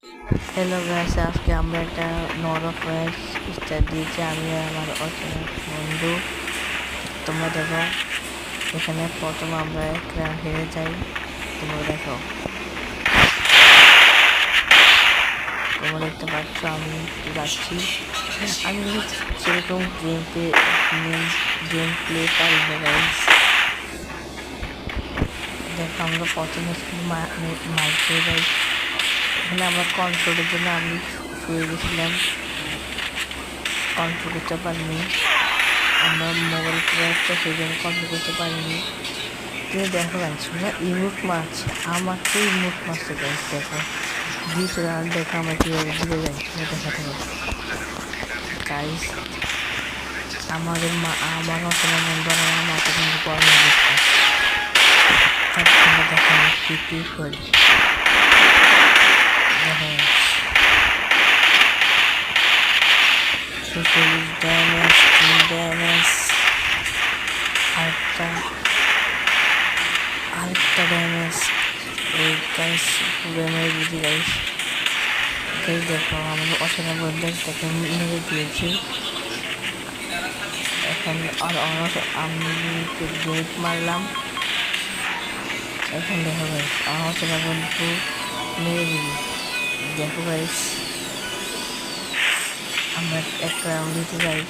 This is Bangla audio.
হ্যালো গাইস, আজকে আমরা একটা নরক ম্যাচ স্টার্ট দিয়েছি আমি আর আমার অচেনা বন্ধু। তোমরা দেখো, এখানে প্রথম আমরা একটা হেরে যাই। তোমরা দেখো, তোমরা দেখতে পাচ্ছ আমি যাচ্ছি। আমি সেরকম গেম প্লে পারি না গাইস। দেখো, আমরা প্রথমে মাইক খেয়ে যাই। এখানে আমরা কন্ট্রোলের জন্য আমি শুয়ে গেছিলাম, কন্ট্রোল করতে পারিনি। আমরা মোবাইল ক্র্যাকটা সেই জন্য কন্ট্রোল করতে পারিনি। তুমি দেখো গাইস, ইমোট মারছে, আমাকে ইমোট মারছে গাইস। দেখো দিয়েছিল, আর দেখো আমার কীভাবে দিকে যাই দেখাতে হবে গাইস। আমার অচেনা বন্ধু আমার মাকে কিন্তু গরম দিচ্ছে। তোমরা দেখো আমি কি করি। দেখো ড্যামেজ আরেকটা ড্যামেজ। এই গাইস পুরো মেরে দিয়েছি গাইস। গাইস দেখো, আমার অচেনা বন্ধুটাকে মেরে দিয়েছি। এখন আর আমি গেট মারলাম। এখন দেখো গাইস, আমার অচেনা বন্ধু মেরে দিল। দেখো গাইস, আমরা একটা রাউন্ড দিতে যাই।